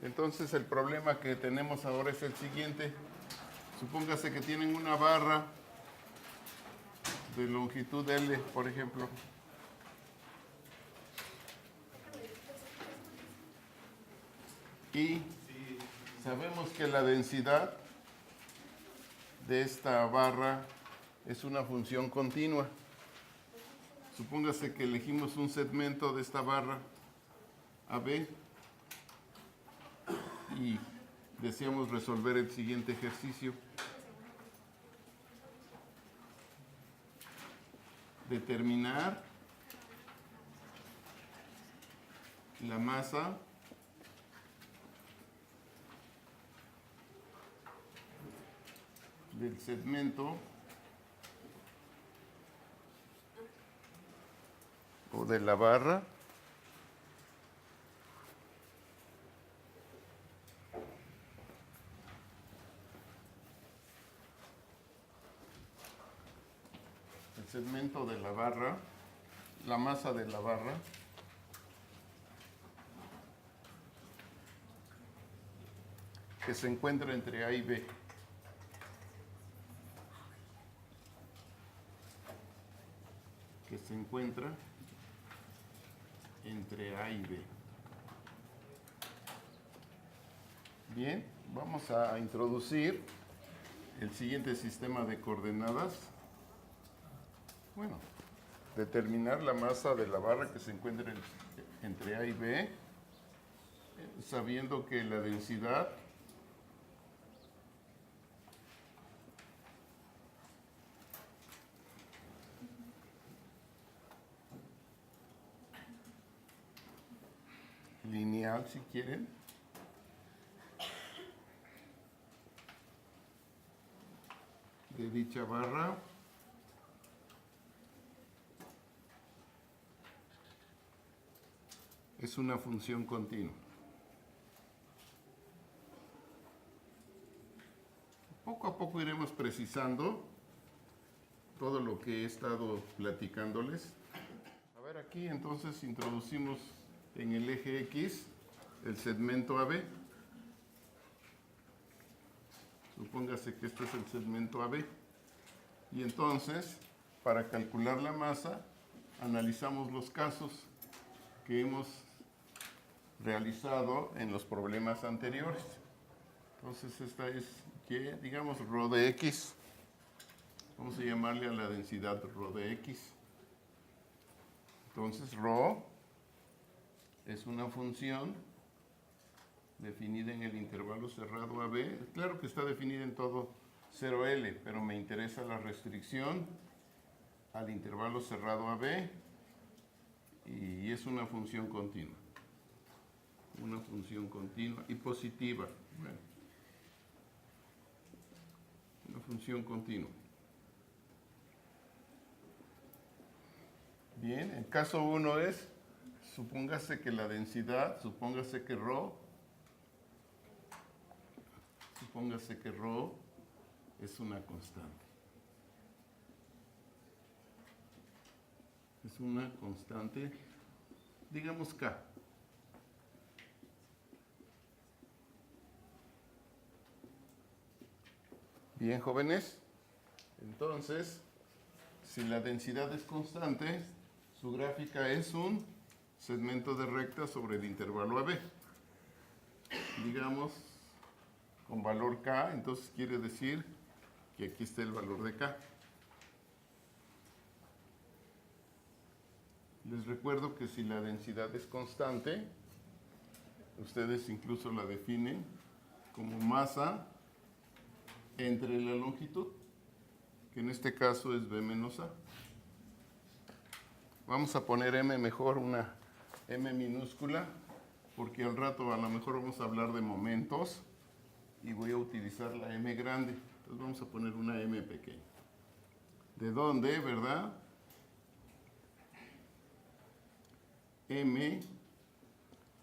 Entonces el problema que tenemos ahora es el siguiente. Supóngase que tienen una barra de longitud L, por ejemplo. Y sabemos que la densidad de esta barra es una función continua. Supóngase que elegimos un segmento de esta barra AB y deseamos resolver el siguiente ejercicio. Determinar la masa del segmento o de la barra segmento de la barra, la masa de la barra que se encuentra entre A y B. Que se encuentra entre A y B. Bien, vamos a introducir el siguiente sistema de coordenadas. Bueno, determinar la masa de la barra que se encuentra entre A y B, sabiendo que la densidad lineal, si quieren, de dicha barra es una función continua. Poco a poco iremos precisando todo lo que he estado platicándoles. A ver, aquí entonces introducimos en el eje X el segmento AB. Supóngase que este es el segmento AB. Y entonces, para calcular la masa, analizamos los casos que hemos realizado en los problemas anteriores. Entonces esta es Y, digamos ρ de X. Vamos a llamarle a la densidad ρ de X. Entonces ρ es una función definida en el intervalo cerrado AB. Claro que está definida en todo 0L, pero me interesa la restricción al intervalo cerrado AB y es una función continua. Una función continua y positiva. Bueno, una función continua. Bien, el caso 1 es, supóngase que la densidad, supóngase que ρ es una constante. Es una constante, digamos K. Bien, jóvenes. Entonces, si la densidad es constante, su gráfica es un segmento de recta sobre el intervalo AB. Digamos, con valor K, entonces quiere decir que aquí está el valor de K. Les recuerdo que si la densidad es constante, ustedes incluso la definen como masa entre la longitud, que en este caso es B menos A. Vamos a poner M mejor, una M minúscula, porque al rato a lo mejor vamos a hablar de momentos y voy a utilizar la M grande. Entonces vamos a poner una M pequeña. ¿De dónde, verdad? M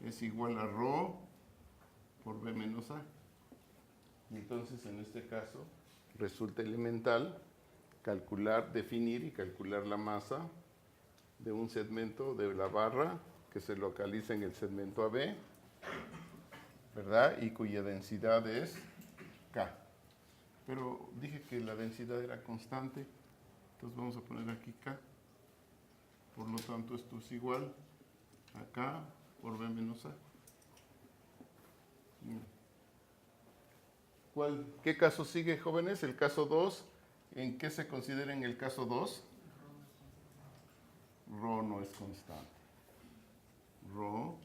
es igual a ρ por B menos A. Y entonces en este caso resulta elemental calcular, definir y calcular la masa de un segmento de la barra que se localiza en el segmento AB ¿verdad? Y cuya densidad es K. Pero dije que la densidad era constante, entonces vamos a poner aquí K. Por lo tanto, esto es igual a K por B menos A. ¿Qué caso sigue, jóvenes? El caso 2. ¿En qué se considera en el caso 2? Rho no es constante. Rho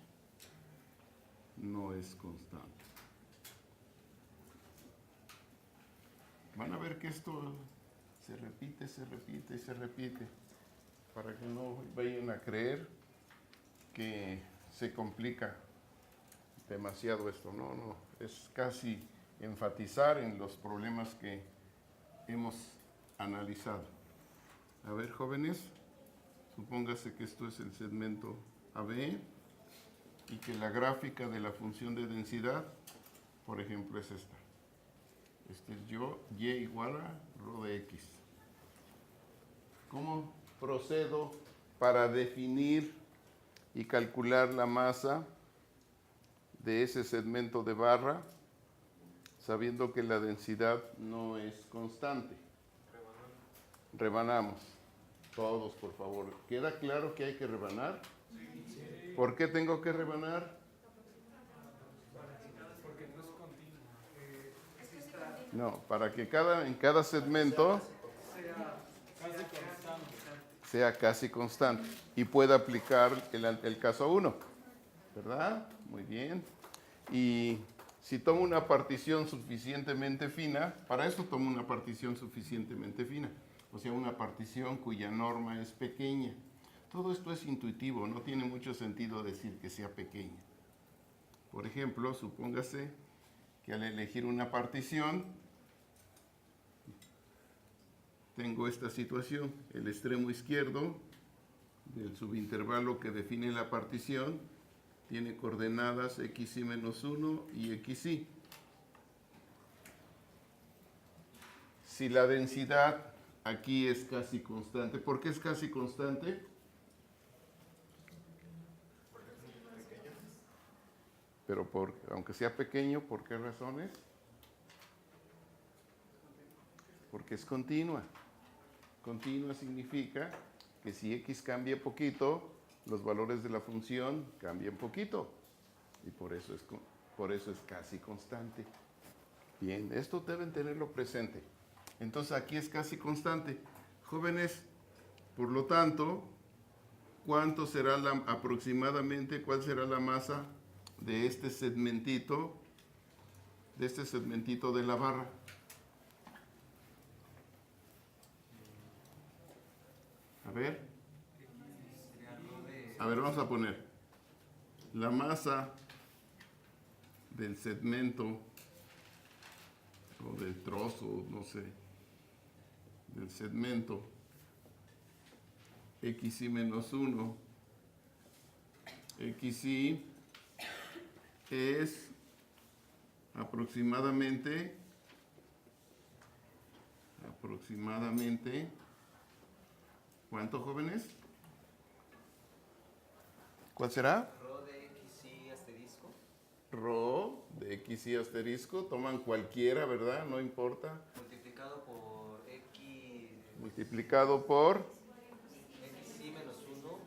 no es constante. Van a ver que esto se repite, se repite y se repite, para que no vayan a creer que se complica demasiado esto. No, no, es casi enfatizar en los problemas que hemos analizado. A ver, jóvenes, supóngase que esto es el segmento AB y que la gráfica de la función de densidad, por ejemplo, es esta. Este es y igual a rho de x. ¿Cómo procedo para definir y calcular la masa de ese segmento de barra, sabiendo que la densidad no es constante? Rebanamos. Todos, por favor. ¿Queda claro que hay que rebanar? Sí. ¿Por qué tengo que rebanar? Porque no es continuo. No, para que en cada segmento sea casi constante y pueda aplicar el caso 1, ¿verdad? Muy bien. Y si tomo una partición suficientemente fina, para eso tomo una partición suficientemente fina, o sea, una partición cuya norma es pequeña. Todo esto es intuitivo, no tiene mucho sentido decir que sea pequeña. Por ejemplo, supóngase que al elegir una partición, tengo esta situación, el extremo izquierdo del subintervalo que define la partición tiene coordenadas xy menos 1 y xy. Si la densidad aquí es casi constante, ¿por qué es casi constante? Pero aunque sea pequeño, ¿por qué razones? Porque es continua. Continua significa que si x cambia poquito, los valores de la función cambian poquito. Y por eso es casi constante. Bien, esto deben tenerlo presente. Entonces aquí es casi constante. Jóvenes, por lo tanto, ¿cuánto será aproximadamente, cuál será la masa de este segmentito de la barra? A ver, vamos a poner la masa del segmento o del trozo, no sé, del segmento xy menos 1, xy es aproximadamente, ¿cuánto, jóvenes? ¿Cuál será? Rho de xy asterisco. Rho de xy asterisco, toman cualquiera, ¿verdad? No importa. Multiplicado por x. Multiplicado por Xy menos 1.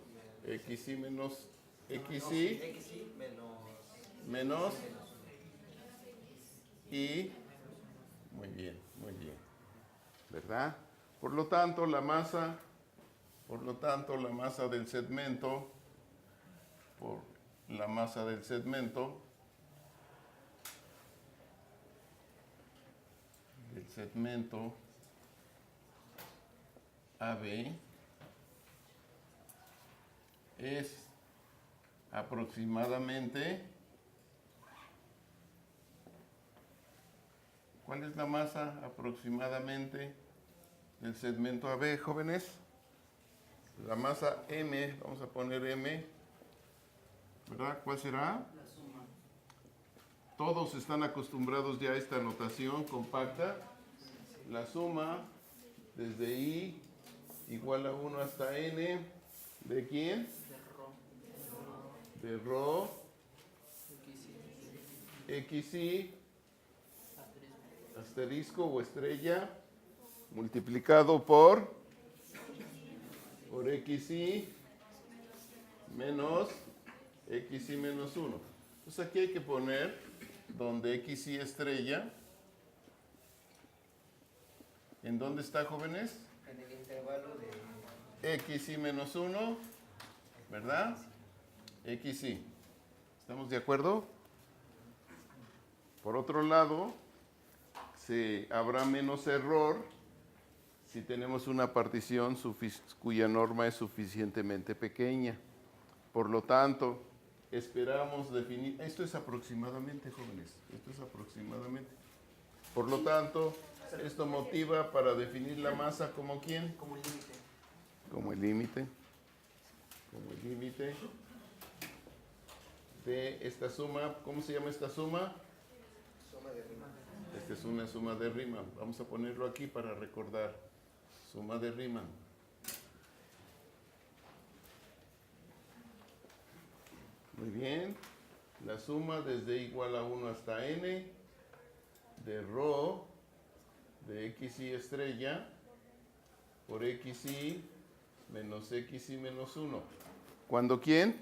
xy menos xy Xy menos y muy bien, ¿verdad? Por lo tanto, la masa del segmento AB es aproximadamente, ¿cuál es la masa aproximadamente del segmento AB, jóvenes? La masa M, vamos a poner M, ¿verdad? ¿Cuál será? La suma. Todos están acostumbrados ya a esta notación compacta. La suma desde I igual a 1 hasta N, ¿de quién? De rho. De rho XY asterisco o estrella multiplicado por XY menos XY menos 1. Entonces aquí hay que poner donde XY estrella. ¿En dónde está, jóvenes? En el intervalo de XY menos 1, ¿verdad? XY. ¿Estamos de acuerdo? Por otro lado, habrá menos error si tenemos una partición cuya norma es suficientemente pequeña. Por lo tanto, esperamos definir... Esto es aproximadamente, jóvenes. Esto es aproximadamente. Por lo tanto, esto motiva para definir la masa como ¿quién? como límite. Como el límite. Como el límite de esta suma. ¿Cómo se llama esta suma? Suma de Riemann. Esta es una suma de Riemann. Vamos a ponerlo aquí para recordar. Suma de Riemann. Muy bien. La suma desde igual a 1 hasta n de ρ de XY estrella por XY menos XY menos 1. ¿Cuándo quién?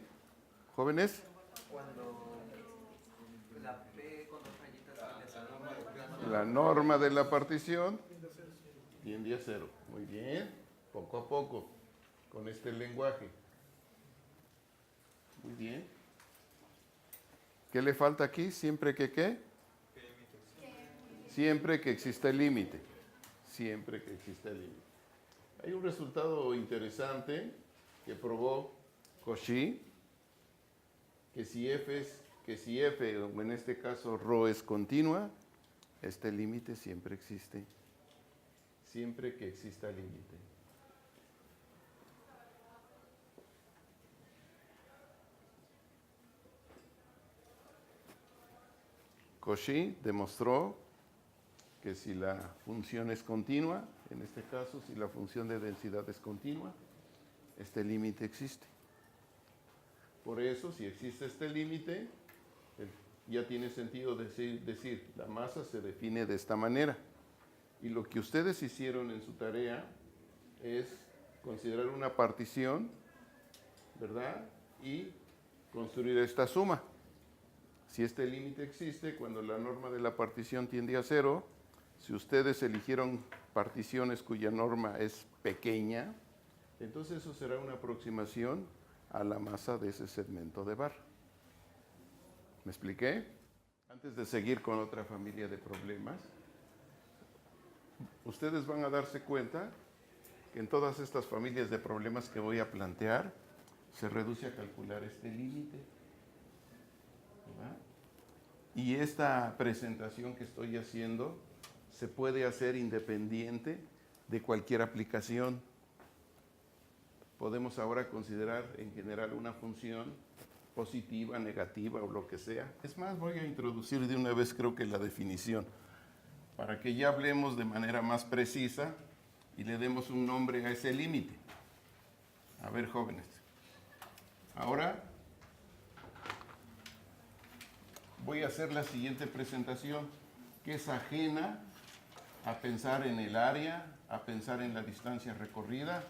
¿Jóvenes? Cuando la P con dos rayitas tiende a cero. La norma de la partición tiende a 0. Muy bien. Poco a poco. Con este lenguaje. Muy bien. ¿Qué le falta aquí? ¿Siempre que qué? Siempre que exista el límite. Siempre que exista el límite. Hay un resultado interesante que probó Cauchy, que si F, o en este caso ρ es continua, este límite siempre existe. Siempre que exista límite. Cauchy demostró que si la función es continua, en este caso, si la función de densidad es continua, este límite existe. Por eso, si existe este límite, ya tiene sentido decir, la masa se define de esta manera. Y lo que ustedes hicieron en su tarea es considerar una partición, ¿verdad? Y construir esta suma. Si este límite existe, cuando la norma de la partición tiende a 0, si ustedes eligieron particiones cuya norma es pequeña, entonces eso será una aproximación a la masa de ese segmento de barra. ¿Me expliqué? Antes de seguir con otra familia de problemas, ustedes van a darse cuenta que en todas estas familias de problemas que voy a plantear, se reduce a calcular este límite. ¿Verdad? Y esta presentación que estoy haciendo se puede hacer independiente de cualquier aplicación. Podemos ahora considerar en general una función positiva, negativa o lo que sea. Es más, voy a introducir de una vez creo que la definición, para que ya hablemos de manera más precisa y le demos un nombre a ese límite. A ver, jóvenes. Ahora voy a hacer la siguiente presentación, que es ajena a pensar en el área, a pensar en la distancia recorrida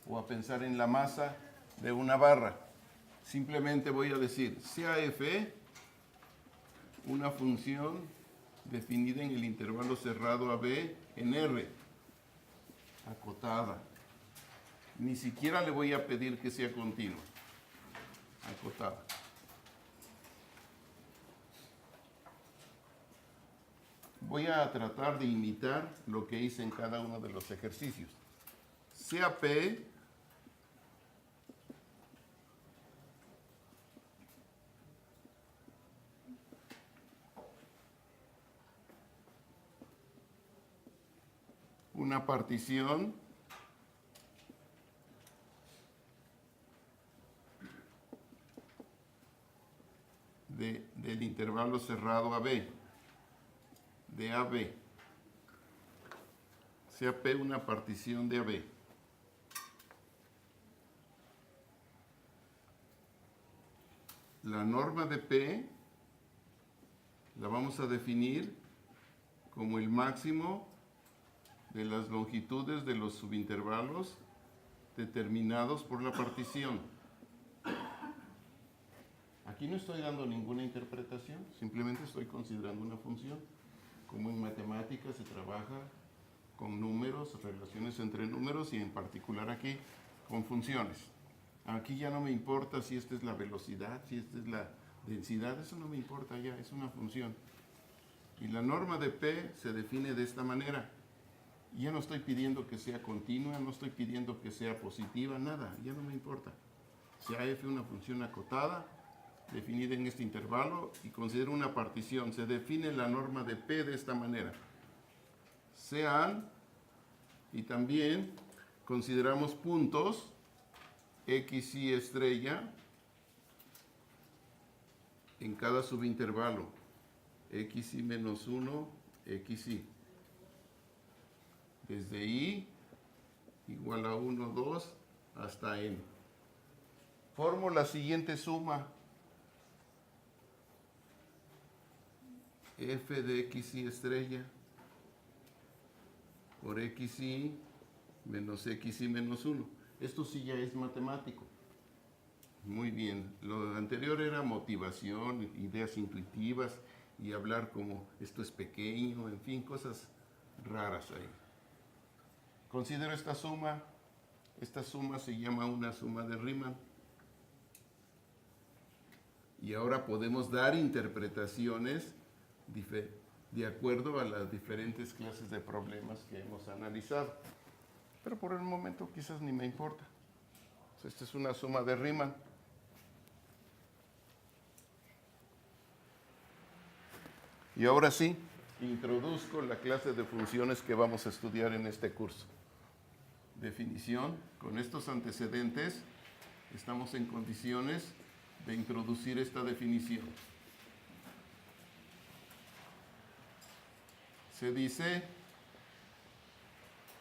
o a pensar en la masa de una barra. Simplemente voy a decir, sea f una función definida en el intervalo cerrado AB en R, acotada. Ni siquiera le voy a pedir que sea continua, acotada. Voy a tratar de imitar lo que hice en cada uno de los ejercicios. Sea P una partición del intervalo cerrado AB, de AB. Sea P una partición de AB. La norma de P la vamos a definir como el máximo de las longitudes de los subintervalos determinados por la partición. Aquí no estoy dando ninguna interpretación, simplemente estoy considerando una función. Como en matemáticas se trabaja con números, relaciones entre números y en particular aquí con funciones. Aquí ya no me importa si esta es la velocidad, si esta es la densidad, eso no me importa ya, es una función. Y la norma de P se define de esta manera. Ya no estoy pidiendo que sea continua, no estoy pidiendo que sea positiva, nada, ya no me importa. Sea F una función acotada, definida en este intervalo, y considero una partición. Se define la norma de P de esta manera. Sean, y también consideramos puntos, X, Y estrella, en cada subintervalo. X, Y menos 1, X, Y. Desde I igual a 1, 2, hasta N. Formo la siguiente suma. F de X, Y estrella por X, Y menos X, Y menos 1. Esto sí ya es matemático. Muy bien. Lo anterior era motivación, ideas intuitivas y hablar como esto es pequeño, en fin, cosas raras ahí. Considero esta suma. Esta suma se llama una suma de Riemann. Y ahora podemos dar interpretaciones de acuerdo a las diferentes clases de problemas que hemos analizado. Pero por el momento quizás ni me importa. Esta es una suma de Riemann. Y ahora sí, introduzco la clase de funciones que vamos a estudiar en este curso. Definición. Con estos antecedentes estamos en condiciones de introducir esta definición. Se dice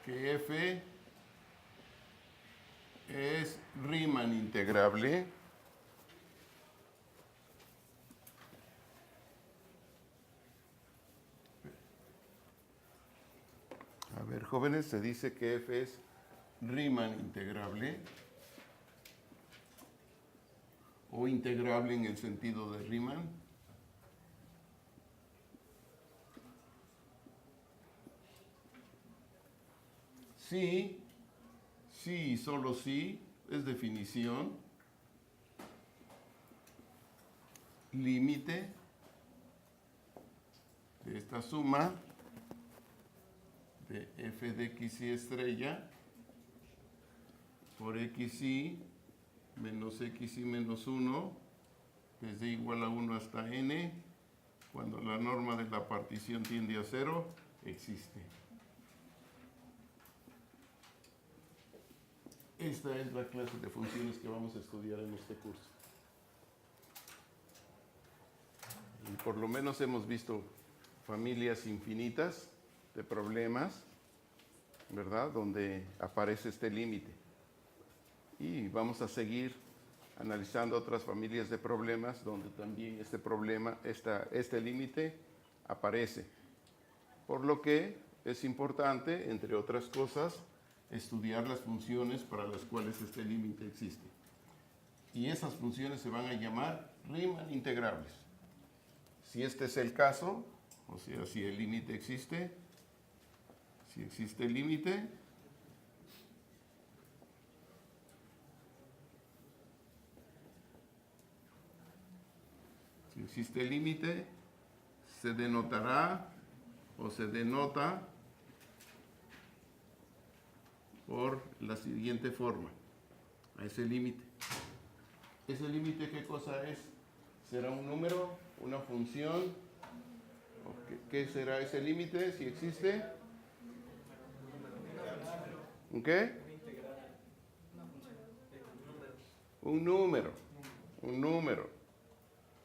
que F es Riemann integrable a ver, jóvenes, se dice que F es Riemann integrable o integrable en el sentido de Riemann sí y solo sí es definición límite de esta suma de F de X, Y estrella por X, Y menos X, Y menos 1 desde igual a 1 hasta N, cuando la norma de la partición tiende a 0, existe. Esta es la clase de funciones que vamos a estudiar en este curso. Y por lo menos hemos visto familias infinitas de problemas, ¿verdad? Donde aparece este límite. Y vamos a seguir analizando otras familias de problemas donde también este problema, este límite aparece. Por lo que es importante, entre otras cosas, estudiar las funciones para las cuales este límite existe. Y esas funciones se van a llamar Riemann integrables. Si este es el caso, o sea, si el límite existe, si existe el límite, si existe el límite, se denotará o se denota por la siguiente forma, a ese límite. ¿Ese límite qué cosa es? ¿Será un número, una función? ¿Qué será ese límite si existe? ¿Un qué? Un número. Un número.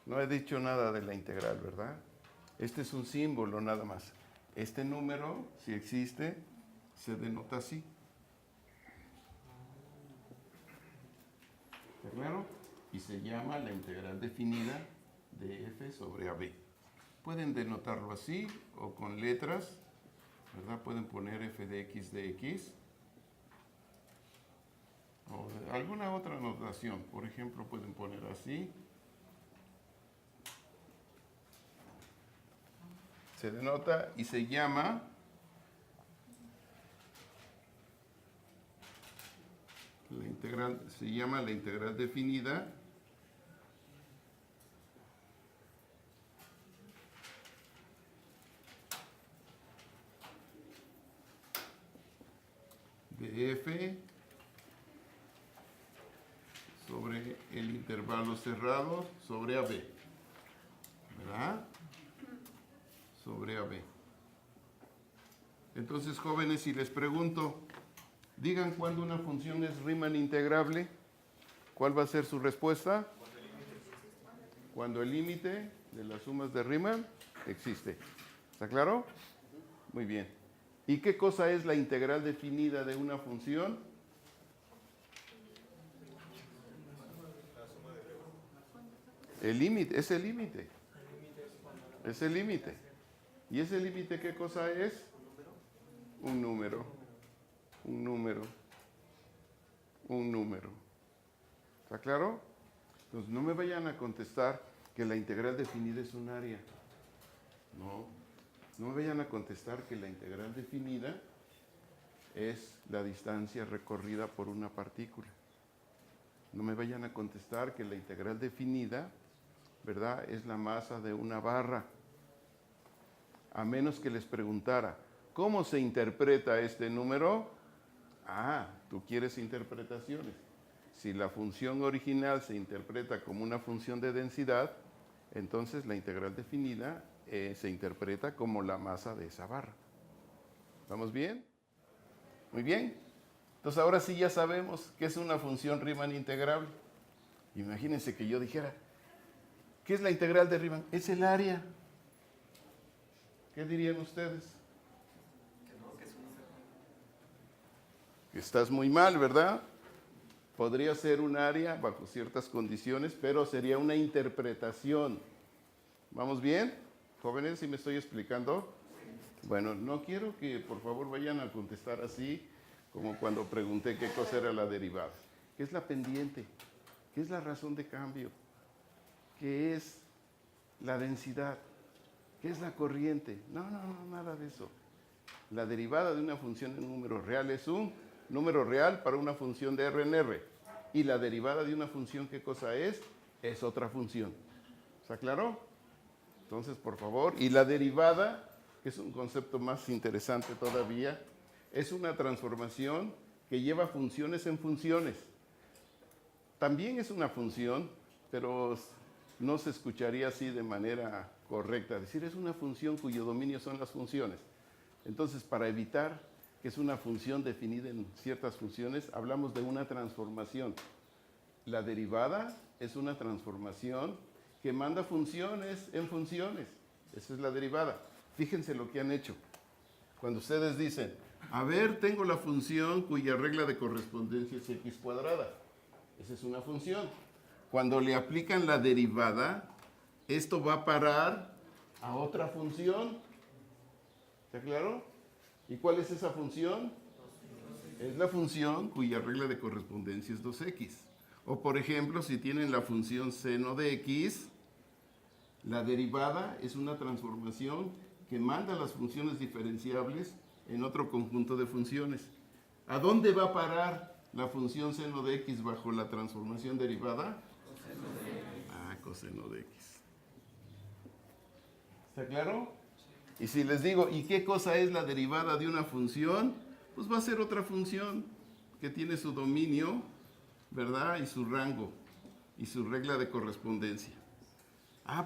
No he dicho nada de la integral, ¿verdad? Este es un símbolo nada más. Este número, si existe, se denota así. ¿Está claro? Y se llama la integral definida de f sobre AB. Pueden denotarlo así o con letras, ¿verdad? Pueden poner f de x de x o alguna otra notación. Por ejemplo, pueden poner así. Se denota y se llama la integral definida de f sobre el intervalo cerrado sobre AB, ¿verdad? Sobre AB. Entonces, jóvenes, si les pregunto, digan cuándo una función es Riemann integrable, ¿cuál va a ser su respuesta? Cuando el límite de las sumas de Riemann existe. ¿Está claro? Muy bien. ¿Y qué cosa es la integral definida de una función? El límite, es el límite. Es el límite. ¿Y ese límite qué cosa es? Un número. Un número. Un número. ¿Está claro? Entonces no me vayan a contestar que la integral definida es un área. No. No me vayan a contestar que la integral definida es la distancia recorrida por una partícula. No me vayan a contestar que la integral definida, ¿verdad?, es la masa de una barra. A menos que les preguntara, ¿cómo se interpreta este número? Ah, tú quieres interpretaciones. Si la función original se interpreta como una función de densidad, entonces la integral definida se interpreta como la masa de esa barra. ¿Vamos bien? Muy bien. Entonces ahora sí ya sabemos qué es una función Riemann integrable. Imagínense que yo dijera, ¿qué es la integral de Riemann? Es el área. ¿Qué dirían ustedes? Estás muy mal, ¿verdad? Podría ser un área bajo ciertas condiciones, pero sería una interpretación. ¿Vamos bien? Jóvenes, ¿sí me estoy explicando? Bueno, no quiero que por favor vayan a contestar así, como cuando pregunté qué cosa era la derivada. ¿Qué es la pendiente? ¿Qué es la razón de cambio? ¿Qué es la densidad? ¿Qué es la corriente? No, nada de eso. La derivada de una función en número real es un número real para una función de R en R. Y la derivada de una función, ¿qué cosa es? Es otra función. ¿Está claro? Entonces, por favor, y la derivada, que es un concepto más interesante todavía, es una transformación que lleva funciones en funciones. También es una función, pero no se escucharía así de manera correcta. Es decir, es una función cuyo dominio son las funciones. Entonces, para evitar que es una función definida en ciertas funciones, hablamos de una transformación. La derivada es una transformación que manda funciones en funciones. Esa es la derivada. Fíjense lo que han hecho. Cuando ustedes dicen, a ver, tengo la función cuya regla de correspondencia es x cuadrada. Esa es una función. Cuando le aplican la derivada, esto va a parar a otra función. ¿Está claro? ¿Y cuál es esa función? Es la función cuya regla de correspondencia es 2x. O por ejemplo, si tienen la función seno de x, la derivada es una transformación que manda las funciones diferenciables en otro conjunto de funciones. ¿A dónde va a parar la función seno de x bajo la transformación derivada? Coseno de x. ¿Está claro? Y si les digo, ¿y qué cosa es la derivada de una función? Pues va a ser otra función que tiene su dominio, ¿verdad? Y su rango, y su regla de correspondencia.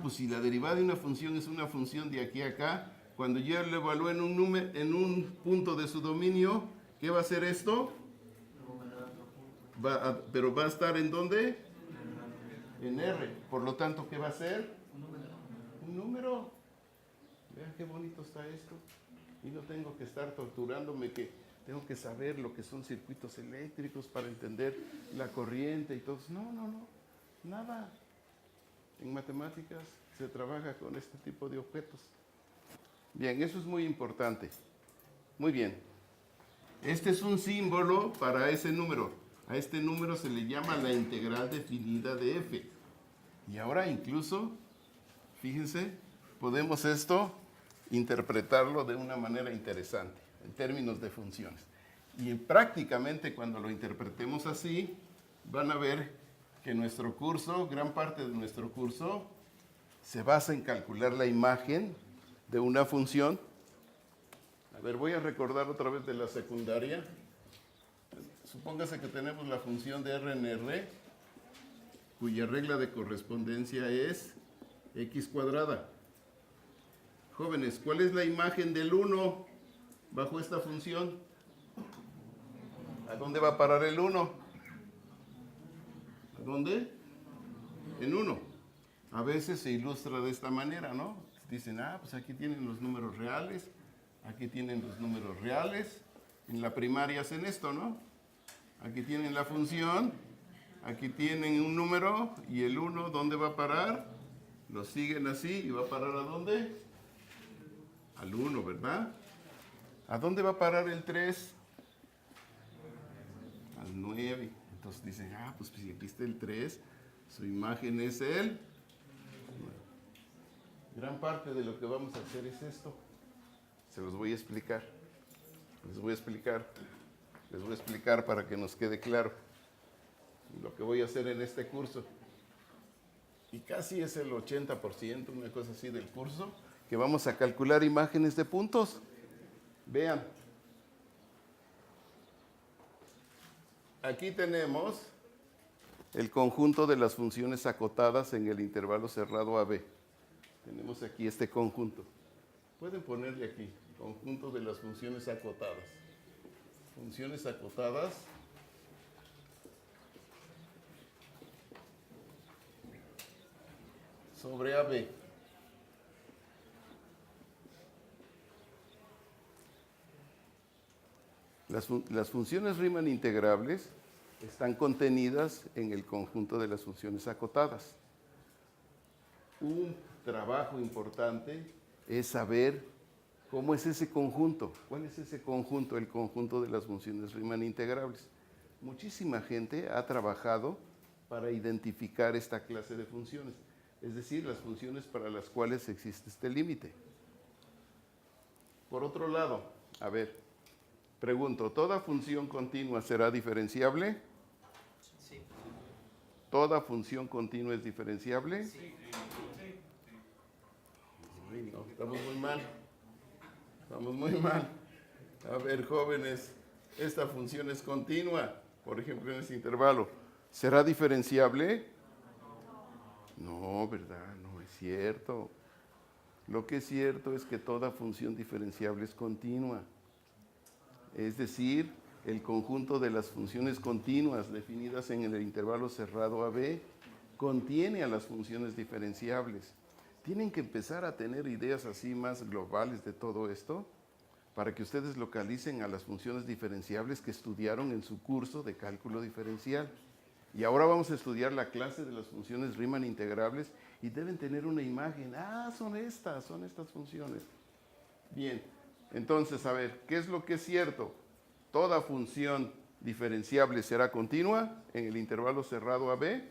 Pues si la derivada de una función es una función de aquí a acá, cuando yo lo evalúe en un punto de su dominio, ¿qué va a ser esto? Pero va a estar ¿en dónde? En R. Por lo tanto, ¿qué va a ser? Un número. Vean qué bonito está esto. Y no tengo que estar torturándome que tengo que saber lo que son circuitos eléctricos para entender la corriente y todo. No. Nada. En matemáticas se trabaja con este tipo de objetos. Bien, eso es muy importante. Muy bien. Este es un símbolo para ese número. A este número se le llama la integral definida de f. Y ahora incluso, fíjense, podemos esto interpretarlo de una manera interesante, en términos de funciones. Y prácticamente cuando lo interpretemos así, van a ver que nuestro curso, gran parte de nuestro curso, se basa en calcular la imagen de una función. A ver, voy a recordar otra vez de la secundaria. Supóngase que tenemos la función de R en R, cuya regla de correspondencia es x cuadrada. Jóvenes, ¿cuál es la imagen del 1 bajo esta función? ¿A dónde va a parar el 1? ¿A dónde? En 1. A veces se ilustra de esta manera, ¿no? Dicen, pues aquí tienen los números reales, aquí tienen los números reales. En la primaria hacen esto, ¿no? Aquí tienen la función, aquí tienen un número y el 1, ¿dónde va a parar? Lo siguen así y va a parar ¿a dónde? Al 1, ¿verdad? ¿A dónde va a parar el 3? Al 9. Entonces dicen, pues si aquí está el 3, su imagen es el 9. Gran parte de lo que vamos a hacer es esto. Se los voy a explicar. Les voy a explicar para que nos quede claro lo que voy a hacer en este curso. Y casi es el 80%, una cosa así del curso, que vamos a calcular imágenes de puntos. Vean. Aquí tenemos el conjunto de las funciones acotadas en el intervalo cerrado AB. Tenemos aquí este conjunto. Pueden ponerle aquí, conjunto de las funciones acotadas. Funciones acotadas sobre AB. Las funciones Riemann integrables están contenidas en el conjunto de las funciones acotadas. Un trabajo importante es saber cómo es ese conjunto. ¿Cuál es ese conjunto? El conjunto de las funciones Riemann integrables. Muchísima gente ha trabajado para identificar esta clase de funciones, es decir, las funciones para las cuales existe este límite. Por otro lado, a ver, pregunto, ¿toda función continua será diferenciable? Sí. ¿Toda función continua es diferenciable? Sí. Ay, no, estamos muy mal. Estamos muy mal. A ver, jóvenes, esta función es continua, por ejemplo, en este intervalo. ¿Será diferenciable? No, ¿verdad? No es cierto. Lo que es cierto es que toda función diferenciable es continua. Es decir, el conjunto de las funciones continuas definidas en el intervalo cerrado AB contiene a las funciones diferenciables. Tienen que empezar a tener ideas así más globales de todo esto para que ustedes localicen a las funciones diferenciables que estudiaron en su curso de cálculo diferencial. Y ahora vamos a estudiar la clase de las funciones Riemann integrables y deben tener una imagen. Son estas funciones. Bien, entonces, a ver, ¿qué es lo que es cierto? ¿Toda función diferenciable será continua en el intervalo cerrado AB?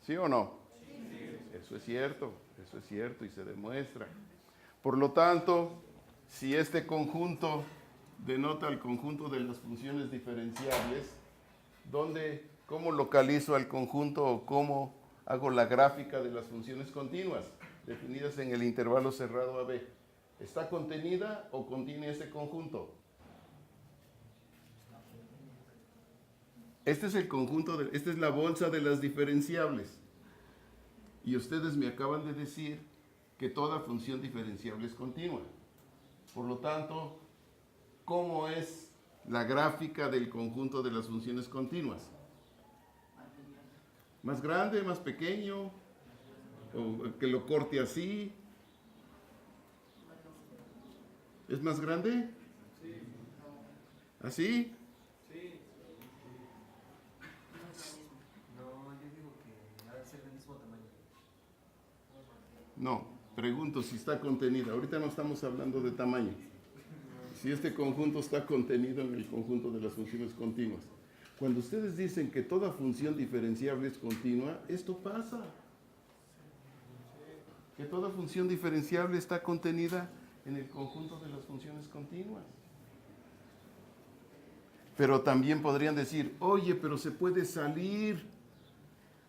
¿Sí o no? Eso es cierto y se demuestra. Por lo tanto, si este conjunto denota el conjunto de las funciones diferenciables, ¿cómo localizo al conjunto o cómo hago la gráfica de las funciones continuas definidas en el intervalo cerrado AB? ¿Está contenida o contiene ese conjunto? Este es el conjunto, esta es la bolsa de las diferenciables. Y ustedes me acaban de decir que toda función diferenciable es continua. Por lo tanto, ¿cómo es la gráfica del conjunto de las funciones continuas? ¿Más grande, más pequeño? ¿O que lo corte así? ¿Es más grande? Sí. ¿Así? Sí. No, yo digo que ha de ser del mismo tamaño. No, pregunto si está contenida. Ahorita no estamos hablando de tamaño. Si este conjunto está contenido en el conjunto de las funciones continuas. Cuando ustedes dicen que toda función diferenciable es continua, esto pasa. Que toda función diferenciable está contenida en el conjunto de las funciones continuas. Pero también podrían decir, oye, pero se puede salir.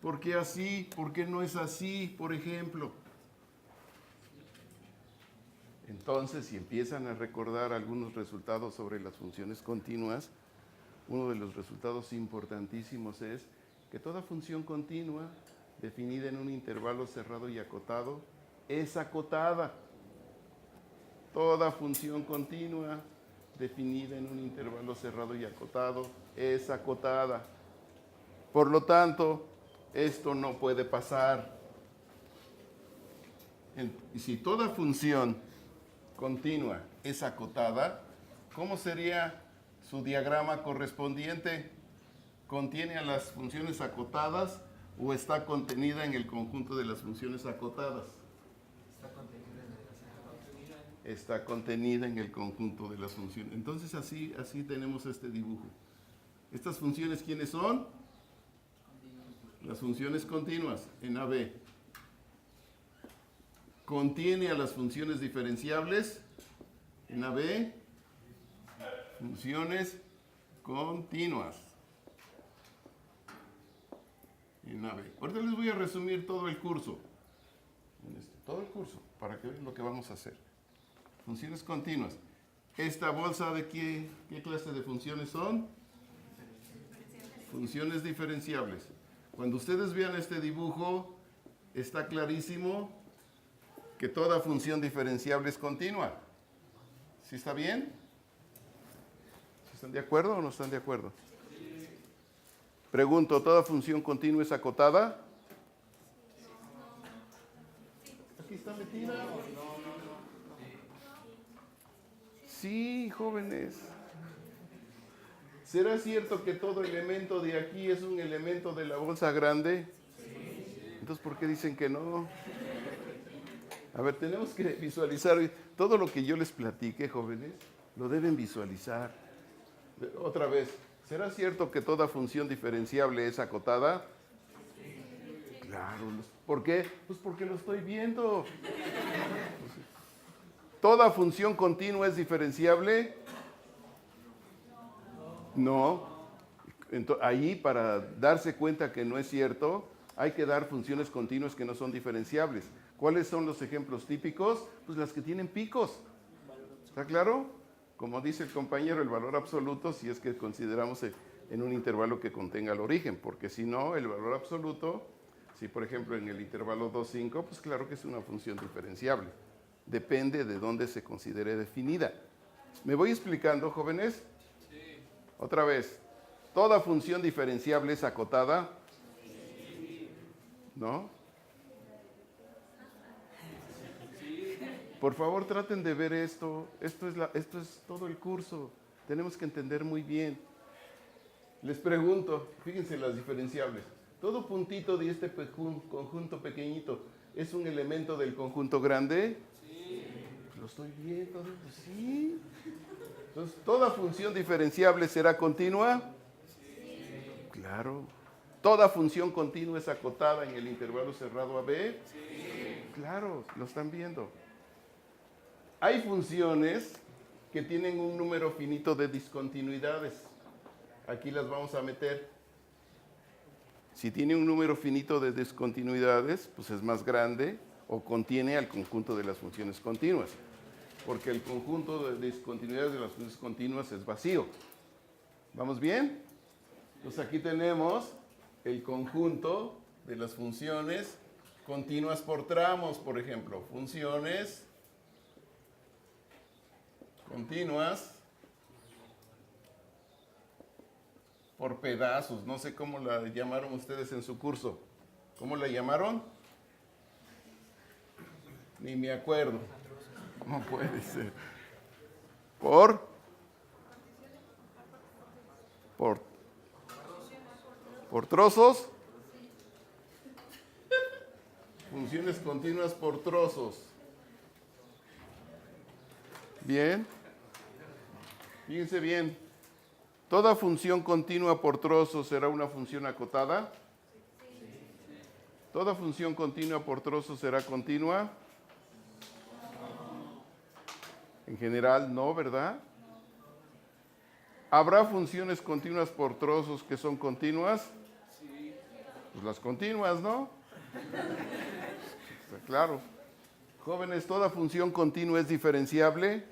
¿Por qué así? ¿Por qué no es así? Por ejemplo. Entonces, si empiezan a recordar algunos resultados sobre las funciones continuas, uno de los resultados importantísimos es que toda función continua definida en un intervalo cerrado y acotado es acotada. Toda función continua definida en un intervalo cerrado y acotado es acotada. Por lo tanto, esto no puede pasar. Y si toda función continua es acotada, ¿cómo sería su diagrama correspondiente? ¿Contiene a las funciones acotadas o está contenida en el conjunto de las funciones acotadas? Está contenida en el conjunto de las funciones. Entonces así tenemos este dibujo. ¿Estas funciones quiénes son? Las funciones continuas en AB. ¿Contiene a las funciones diferenciables en AB? Funciones continuas en AB. Ahorita les voy a resumir todo el curso. Todo el curso, para que vean lo que vamos a hacer. Funciones continuas. ¿Esta bolsa de qué clase de funciones son? Funciones diferenciables. Cuando ustedes vean este dibujo, está clarísimo que toda función diferenciable es continua. ¿Sí está bien? ¿Están de acuerdo o no están de acuerdo? Pregunto, ¿toda función continua es acotada? Aquí está metida. Sí, jóvenes. ¿Será cierto que todo elemento de aquí es un elemento de la bolsa grande? Entonces, ¿por qué dicen que no? A ver, tenemos que visualizar todo lo que yo les platique, jóvenes, lo deben visualizar. Otra vez, ¿será cierto que toda función diferenciable es acotada? Claro. ¿Por qué? Pues porque lo estoy viendo. ¿Toda función continua es diferenciable? No. Entonces, ahí, para darse cuenta que no es cierto, hay que dar funciones continuas que no son diferenciables. ¿Cuáles son los ejemplos típicos? Pues las que tienen picos. ¿Está claro? Como dice el compañero, el valor absoluto, si es que consideramos en un intervalo que contenga el origen, porque si no, el valor absoluto, si por ejemplo en el intervalo 2, 5, pues claro que es una función diferenciable. Depende de dónde se considere definida. ¿Me voy explicando, jóvenes? Sí. Otra vez, ¿toda función diferenciable es acotada? Sí. ¿No? Sí. Por favor, traten de ver esto. Esto es todo el curso. Tenemos que entender muy bien. Les pregunto, fíjense las diferenciables. ¿Todo puntito de este conjunto pequeñito es un elemento del conjunto grande? Sí. Lo estoy viendo, pues sí. Entonces, ¿toda función diferenciable será continua? Sí. Claro. ¿Toda función continua es acotada en el intervalo cerrado AB? Sí. Claro, lo están viendo. Hay funciones que tienen un número finito de discontinuidades. Aquí las vamos a meter. Si tiene un número finito de discontinuidades, pues es más grande o contiene al conjunto de las funciones continuas. Porque el conjunto de discontinuidades de las funciones continuas es vacío. ¿Vamos bien? Entonces aquí tenemos el conjunto de las funciones continuas por tramos, por ejemplo. Funciones continuas por pedazos. No sé cómo la llamaron ustedes en su curso. ¿Cómo la llamaron? Ni me acuerdo. ¿Cómo puede ser? ¿Por trozos? funciones continuas por trozos. Bien. Fíjense bien. ¿Toda función continua por trozos será una función acotada? ¿Toda función continua por trozos será continua? En general, no, ¿verdad? ¿Habrá funciones continuas por trozos que son continuas? Pues las continuas, ¿no? Está claro. Jóvenes, ¿toda función continua es diferenciable?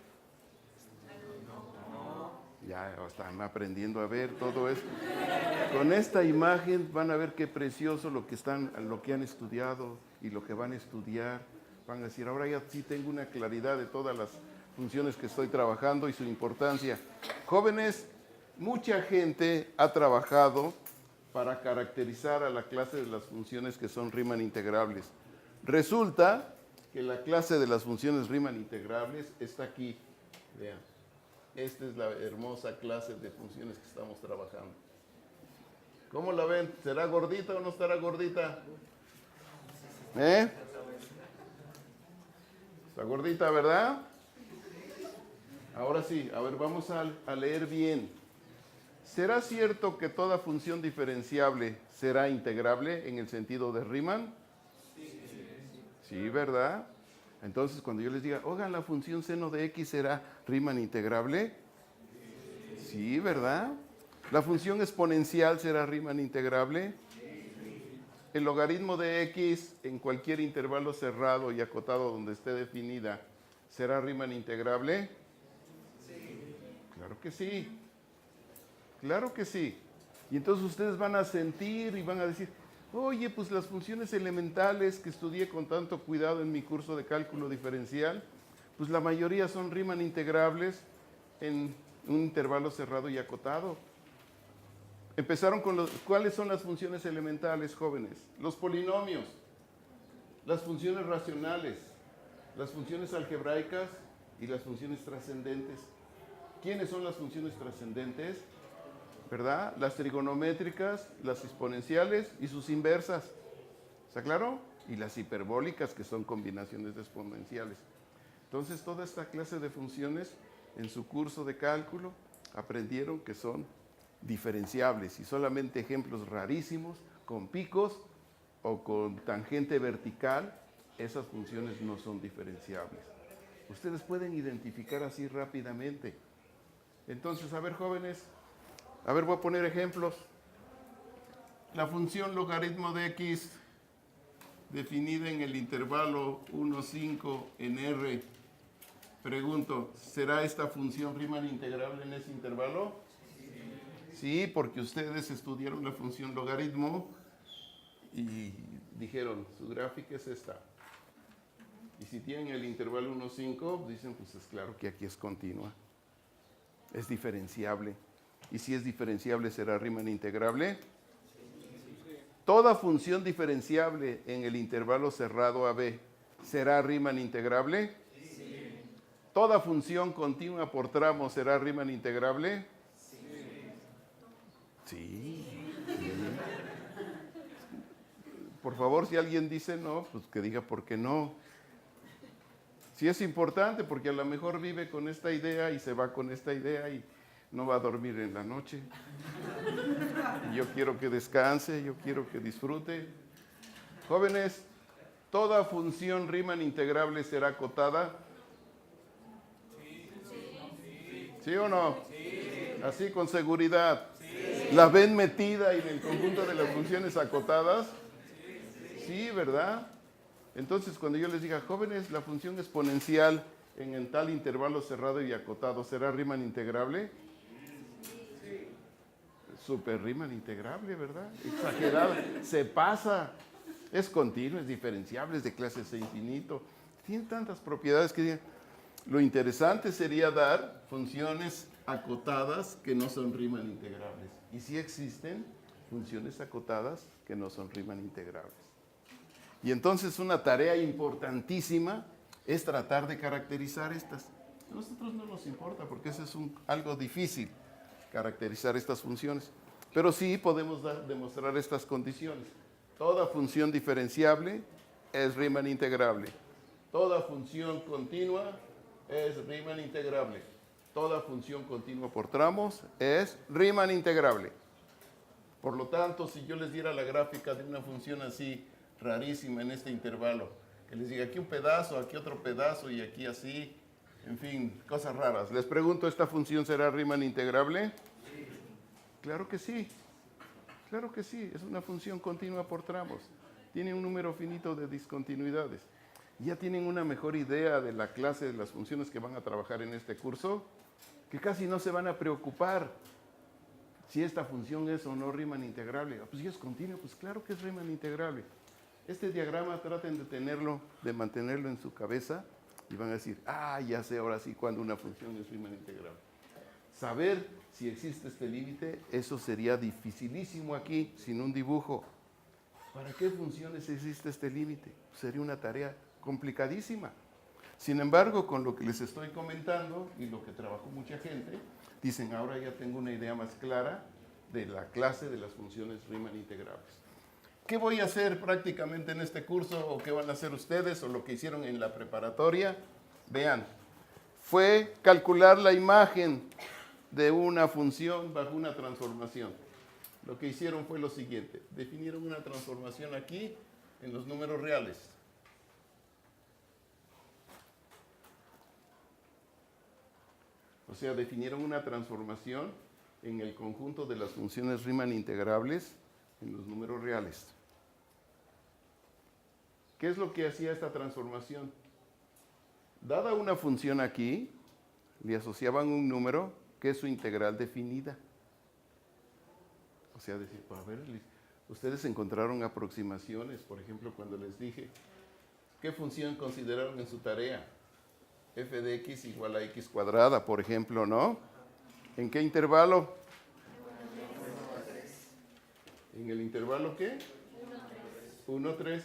Ya están aprendiendo a ver todo esto. Con esta imagen van a ver qué precioso lo que han estudiado y lo que van a estudiar. Van a decir, ahora ya sí tengo una claridad de todas las funciones que estoy trabajando y su importancia. Jóvenes, mucha gente ha trabajado para caracterizar a la clase de las funciones que son Riemann integrables. Resulta que la clase de las funciones Riemann integrables está aquí. Vean. Esta es la hermosa clase de funciones que estamos trabajando. ¿Cómo la ven? ¿Será gordita o no estará gordita? Está gordita, ¿verdad? Ahora sí, a ver, vamos a leer bien. ¿Será cierto que toda función diferenciable será integrable en el sentido de Riemann? Sí, ¿verdad? Entonces, cuando yo les diga, oigan, la función seno de x será Riemann integrable. Sí, ¿verdad? ¿La función exponencial será Riemann integrable? ¿El logaritmo de x en cualquier intervalo cerrado y acotado donde esté definida será Riemann integrable? Sí. Claro que sí. Claro que sí. Y entonces ustedes van a sentir y van a decir, oye, pues las funciones elementales que estudié con tanto cuidado en mi curso de cálculo diferencial, pues la mayoría son Riemann integrables en un intervalo cerrado y acotado. Empezaron con ¿cuáles son las funciones elementales, jóvenes? Los polinomios, las funciones racionales, las funciones algebraicas y las funciones trascendentes. ¿Quiénes son las funciones trascendentes? ¿Verdad? Las trigonométricas, las exponenciales y sus inversas. ¿Está claro? Y las hiperbólicas, que son combinaciones exponenciales. Entonces, toda esta clase de funciones en su curso de cálculo aprendieron que son diferenciables y solamente ejemplos rarísimos con picos o con tangente vertical, esas funciones no son diferenciables. Ustedes pueden identificar así rápidamente. Entonces, a ver, jóvenes, a ver, voy a poner ejemplos. La función logaritmo de x definida en el intervalo 1, 5 en R. Pregunto, ¿será esta función Riemann integrable en ese intervalo? Sí, porque ustedes estudiaron la función logaritmo y dijeron, su gráfica es esta. Y si tienen el intervalo 1, 5, dicen, pues es claro que aquí es continua. Es diferenciable. ¿Y si es diferenciable, será Riemann integrable? ¿Toda función diferenciable en el intervalo cerrado AB será Riemann integrable? Sí. ¿Toda función continua por tramo será Riemann integrable? Sí. Sí. Por favor, si alguien dice no, pues que diga por qué no. Sí es importante porque a lo mejor vive con esta idea y se va con esta idea y no va a dormir en la noche. Yo quiero que descanse, yo quiero que disfrute. Jóvenes, ¿toda función Riemann integrable será acotada? ¿Sí o no? Sí. Así con seguridad. Sí. ¿La ven metida en el conjunto de las funciones acotadas? Sí, ¿verdad? Entonces, cuando yo les diga, jóvenes, la función exponencial en tal intervalo cerrado y acotado, ¿será Riemann integrable? Sí. Super Riemann integrable, ¿verdad? Exagerado. Se pasa. Es continuo, es diferenciable, es de clase C infinito. Tiene tantas propiedades que digan. Lo interesante sería dar funciones acotadas que no son Riemann integrables. Y sí existen funciones acotadas que no son Riemann integrables. Y entonces una tarea importantísima es tratar de caracterizar estas. A nosotros no nos importa porque eso es algo difícil, caracterizar estas funciones. Pero sí podemos demostrar estas condiciones. Toda función diferenciable es Riemann integrable. Toda función continua es Riemann integrable. Toda función continua por tramos es Riemann integrable. Por lo tanto, si yo les diera la gráfica de una función así, rarísima en este intervalo, que les diga aquí un pedazo, aquí otro pedazo y aquí así, en fin, cosas raras. Les pregunto, ¿esta función será Riemann integrable? Sí. Claro que sí. Claro que sí, es una función continua por tramos. Tiene un número finito de discontinuidades. ¿Ya tienen una mejor idea de la clase de las funciones que van a trabajar en este curso? Que casi no se van a preocupar si esta función es o no Riemann integrable. Pues si es continua, pues claro que es Riemann integrable. Este diagrama traten de tenerlo, de mantenerlo en su cabeza y van a decir, ya sé ahora sí cuando una función es Riemann integrable. Saber si existe este límite, eso sería dificilísimo aquí, sin un dibujo. ¿Para qué funciones existe este límite? Sería una tarea complicadísima. Sin embargo, con lo que les estoy comentando y lo que trabajó mucha gente, dicen, ahora ya tengo una idea más clara de la clase de las funciones Riemann integrables. ¿Qué voy a hacer prácticamente en este curso o qué van a hacer ustedes o lo que hicieron en la preparatoria? Vean, fue calcular la imagen de una función bajo una transformación. Lo que hicieron fue lo siguiente, definieron una transformación aquí en los números reales. O sea, definieron una transformación en el conjunto de las funciones Riemann integrables en los números reales. ¿Qué es lo que hacía esta transformación? Dada una función aquí, le asociaban un número que es su integral definida. O sea, decir, a ver, ustedes encontraron aproximaciones, por ejemplo, cuando les dije, ¿qué función consideraron en su tarea? F de x igual a x cuadrada, por ejemplo, ¿no? ¿En qué intervalo? ¿En el intervalo qué? 1, 3.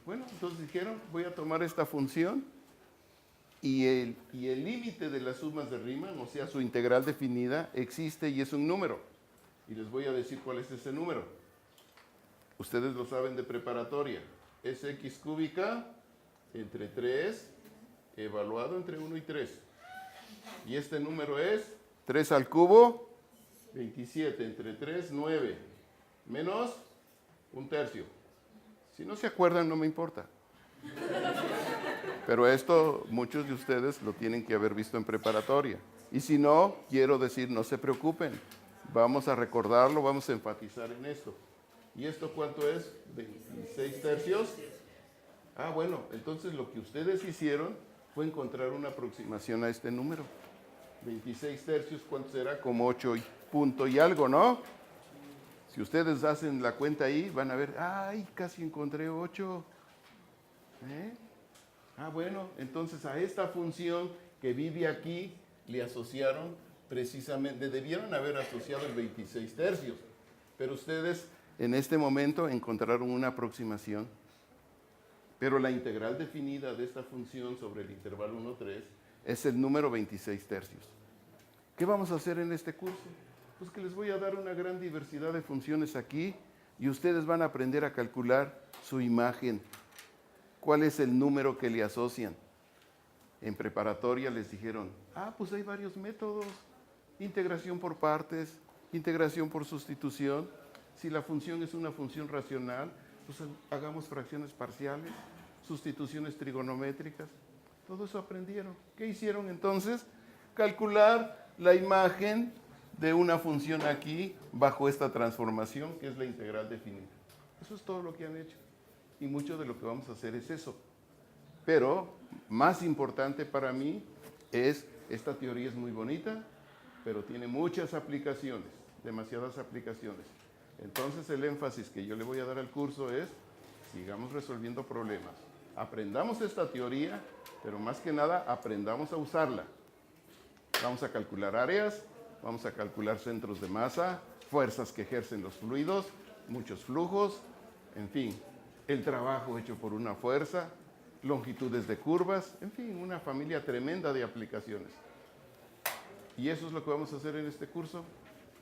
Bueno, entonces dijeron, voy a tomar esta función y el límite de las sumas de Riemann, o sea, su integral definida, existe y es un número. Y les voy a decir cuál es ese número. Ustedes lo saben de preparatoria. Es x cúbica entre 3, evaluado entre 1 y 3. Y este número es 3 al cubo, 27, entre 3, 9, menos 1/3. Si no se acuerdan, no me importa. Pero esto muchos de ustedes lo tienen que haber visto en preparatoria. Y si no, quiero decir, no se preocupen. Vamos a recordarlo, vamos a enfatizar en esto. ¿Y esto cuánto es? 26/3. Bueno, entonces lo que ustedes hicieron fue encontrar una aproximación a este número. 26/3, ¿cuánto será? Como 8 punto y algo, ¿no? Si ustedes hacen la cuenta ahí, van a ver, casi encontré 8. Bueno, entonces a esta función que vive aquí le asociaron precisamente, debieron haber asociado el 26/3, pero ustedes en este momento encontraron una aproximación. Pero la integral definida de esta función sobre el intervalo 1, 3 es el número 26/3. ¿Qué vamos a hacer en este curso? Pues que les voy a dar una gran diversidad de funciones aquí y ustedes van a aprender a calcular su imagen. ¿Cuál es el número que le asocian? En preparatoria les dijeron, pues hay varios métodos. Integración por partes, integración por sustitución. Si la función es una función racional, pues hagamos fracciones parciales, sustituciones trigonométricas. Todo eso aprendieron. ¿Qué hicieron entonces? Calcular la imagen de una función aquí bajo esta transformación que es la integral definida. Eso es todo lo que han hecho. Y mucho de lo que vamos a hacer es eso. Pero más importante para mí es, esta teoría es muy bonita, pero tiene muchas aplicaciones, demasiadas aplicaciones. Entonces el énfasis que yo le voy a dar al curso es, sigamos resolviendo problemas. Aprendamos esta teoría, pero más que nada aprendamos a usarla. Vamos a calcular áreas, vamos a calcular centros de masa, fuerzas que ejercen los fluidos, muchos flujos, en fin, el trabajo hecho por una fuerza, longitudes de curvas, en fin, una familia tremenda de aplicaciones. Y eso es lo que vamos a hacer en este curso.